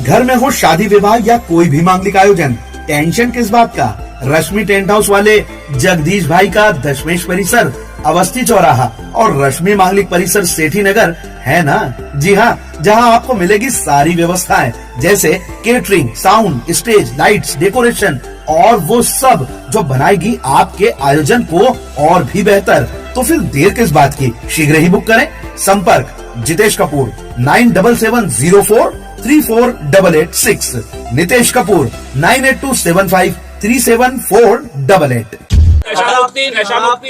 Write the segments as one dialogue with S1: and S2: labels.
S1: घर में हो शादी विवाह या कोई भी मांगलिक आयोजन, टेंशन किस बात का। रश्मि टेंट हाउस वाले जगदीश भाई का दशमेश परिसर, अवस्थी चौराहा और रश्मि मांगलिक परिसर सेठी नगर है ना। जी हाँ, जहाँ आपको मिलेगी सारी व्यवस्थाएं जैसे catering, sound, stage, lights, decoration और वो सब जो बनाएगी आपके आयोजन को और भी बेहतर। तो फिर देर किस बात की, शीघ्र ही बुक करें। संपर्क जितेश कपूर 9770434886, नितेश कपूर 9827537488।
S2: नशा मुक्ति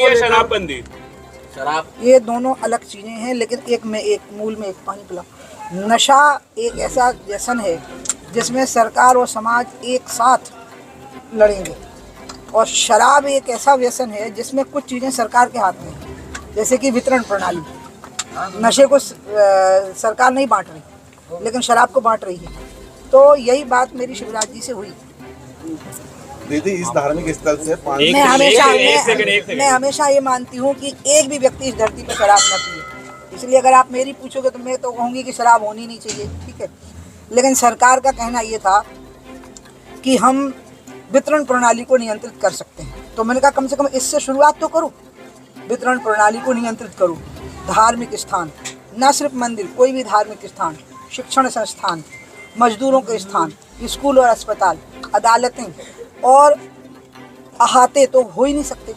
S2: या शराबबंदी?
S3: शराब ये दोनों अलग चीजें हैं, लेकिन एक में एक मूल में एक पानी पिला। नशा एक ऐसा व्यसन है जिसमें सरकार और समाज एक साथ लड़ेंगे, और शराब एक ऐसा व्यसन है जिसमें कुछ चीज़ें सरकार के हाथ में हैं, जैसे कि वितरण प्रणाली। नशे को सरकार नहीं बांट रही, लेकिन शराब को बांट रही है। तो यही बात मेरी शिवराज जी से हुई।
S4: दीदी, इस धार्मिक स्थल से
S3: मैं हमेशा ये मानती हूँ कि एक भी व्यक्ति इस धरती पर शराब न पिए। इसलिए अगर आप मेरी पूछोगे तो मैं तो कहूँगी कि शराब होनी नहीं चाहिए, ठीक है। लेकिन सरकार का कहना ये था कि हम वितरण प्रणाली को नियंत्रित कर सकते हैं, तो मैंने कहा कम से कम इससे शुरुआत तो करूँ, वितरण प्रणाली को नियंत्रित करूँ। धार्मिक स्थान, न सिर्फ मंदिर, कोई भी धार्मिक स्थान, शिक्षण संस्थान, मजदूरों के स्थान, स्कूल और अस्पताल, अदालतें और अहाते तो हो ही नहीं सकते।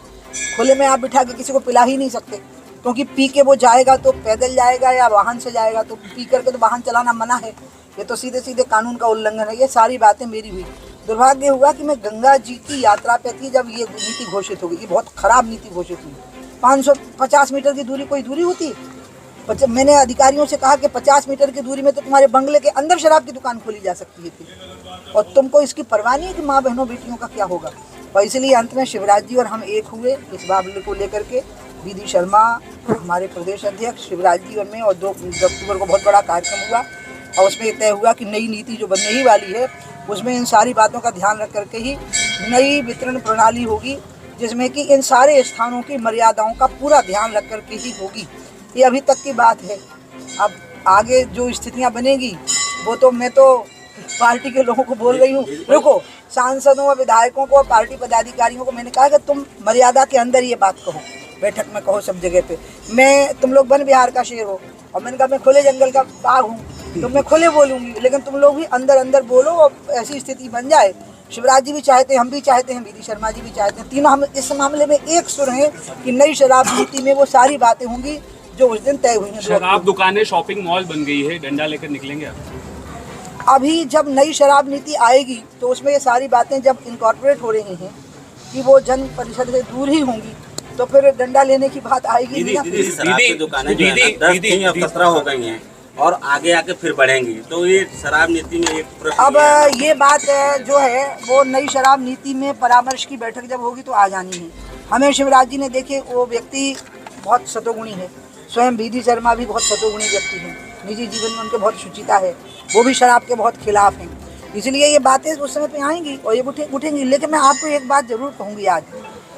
S3: खुले में आप बिठा के किसी को पिला ही नहीं सकते, क्योंकि पी के वो जाएगा तो पैदल जाएगा या वाहन से जाएगा, तो पी करके तो वाहन चलाना मना है। ये तो सीधे सीधे कानून का उल्लंघन है। ये सारी बातें मेरी हुई। दुर्भाग्य हुआ कि मैं गंगा जी की यात्रा पे थी जब ये नीति घोषित हो गई। ये बहुत खराब नीति घोषित हुई। 550 मीटर की दूरी कोई दूरी होती है? मैंने अधिकारियों से कहा कि 50 मीटर की दूरी में तो तुम्हारे बंगले के अंदर शराब की दुकान खोली जा सकती है, और तुमको इसकी परवाह नहीं है कि माँ बहनों बेटियों का क्या होगा। और इसलिए अंत में शिवराज जी और हम एक हुए इस मामले को लेकर के। बीडी शर्मा हमारे प्रदेश अध्यक्ष, शिवराज जी और मैं, और 2 अक्टूबर को बहुत बड़ा कार्यक्रम हुआ, और उसमें तय हुआ कि नई नीति जो बनने ही वाली है उसमें इन सारी बातों का ध्यान रख करके ही नई वितरण प्रणाली होगी, जिसमें कि इन सारे स्थानों की मर्यादाओं का पूरा ध्यान रख करके ही होगी। ये अभी तक की बात है। अब आगे जो स्थितियां बनेगी वो तो मैं तो पार्टी के लोगों को बोल रही हूँ। रुको, सांसदों और विधायकों को और पार्टी पदाधिकारियों को मैंने कहा कि तुम मर्यादा के अंदर ये बात कहो, बैठक में कहो, सब जगह पे। तुम लोग वन विहार का शेर हो, और मैंने कहा मैं खुले जंगल का बाघ हूँ, तो मैं खुले बोलूँगी, लेकिन तुम लोग भी अंदर अंदर बोलो और ऐसी स्थिति बन जाए। शिवराज जी भी चाहते हैं, हम भी चाहते हैं, बीडी शर्मा जी भी चाहते हैं, तीनों हम इस मामले में एक सुर हैं कि नई शराब नीति में वो सारी बातें होंगी जो उस दिन तय हुई हैं।
S2: शराब दुकानें शॉपिंग मॉल बन गई है, डंडा लेकर निकलेंगे आप?
S3: अभी जब नई शराब नीति आएगी तो उसमें ये सारी बातें जब इनकॉर्पोरेट हो रही हैं कि वो जन परिषद से दूर ही होंगी, तो फिर डंडा लेने की बात आएगी।
S5: दीदी, शराब की दुकानें 10 हो गई हैं और आगे आके फिर बढ़ेंगी, तो ये शराब नीति में एक
S3: अब ये बात जो है वो नई शराब नीति में परामर्श की बैठक जब होगी तो आ जानी है। हमें शिवराज जी ने देखे, वो व्यक्ति बहुत सतोगुणी है, स्वयं बीडी शर्मा भी बहुत सतोगुणी व्यक्ति हैं, निजी जीवन में उनके बहुत शुचिता है, वो भी शराब के बहुत खिलाफ हैं। इसलिए ये बातें उस समय पे आएंगी और ये उठेंगी। लेकिन मैं आपको एक बात जरूर कहूँगी आज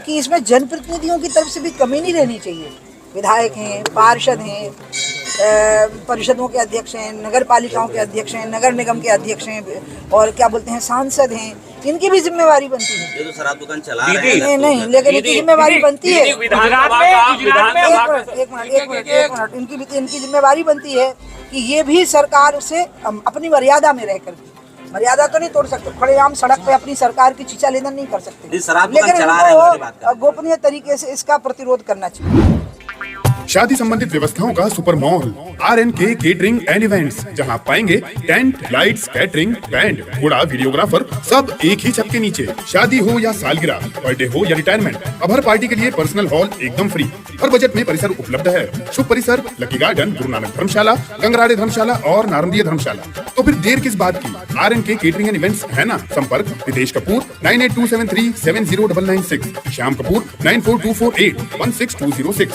S3: कि इसमें जनप्रतिनिधियों की तरफ से भी कमी नहीं रहनी चाहिए। विधायक हैं, पार्षद हैं, परिषदों के अध्यक्ष हैं, नगर पालिकाओं के अध्यक्ष हैं, नगर निगम के अध्यक्ष हैं, और क्या बोलते हैं सांसद हैं, इनकी भी जिम्मेवारी बनती है।
S5: ये तो शराब दुकान चला रहे हैं
S3: नहीं, लेकिन इनकी जिम्मेवारी बनती है।
S2: एक
S3: मिनट, इनकी जिम्मेवारी बनती है कि ये भी सरकार से अपनी मर्यादा में रहकर, मर्यादा तो नहीं तोड़ सकते, खुलेआम सड़क पे अपनी सरकार की चीचा लेना नहीं कर सकते, लेकिन इनको गोपनीय तरीके से इसका प्रतिरोध करना चाहिए।
S6: शादी संबंधित व्यवस्थाओं का super mall RNK catering and events, जहां पाएंगे टेंट, लाइट्स, कैटरिंग, बैंड, घोड़ा, वीडियोग्राफर, सब एक ही छत के नीचे। शादी हो या सालगिरह, बर्थडे हो या रिटायरमेंट, अब हर पार्टी के लिए पर्सनल हॉल एकदम फ्री। हर बजट में परिसर उपलब्ध है। शुभ परिसर लकी गार्डन, गुरु नानक धर्मशाला, गंगराड़े धर्मशाला और नारंदिया धर्मशाला। तो फिर देर किस बात की, RNK केटरिंग एंड इवेंट्स है ना। संपर्क नितेश कपूर 9827370996, श्याम कपूर 9424816206।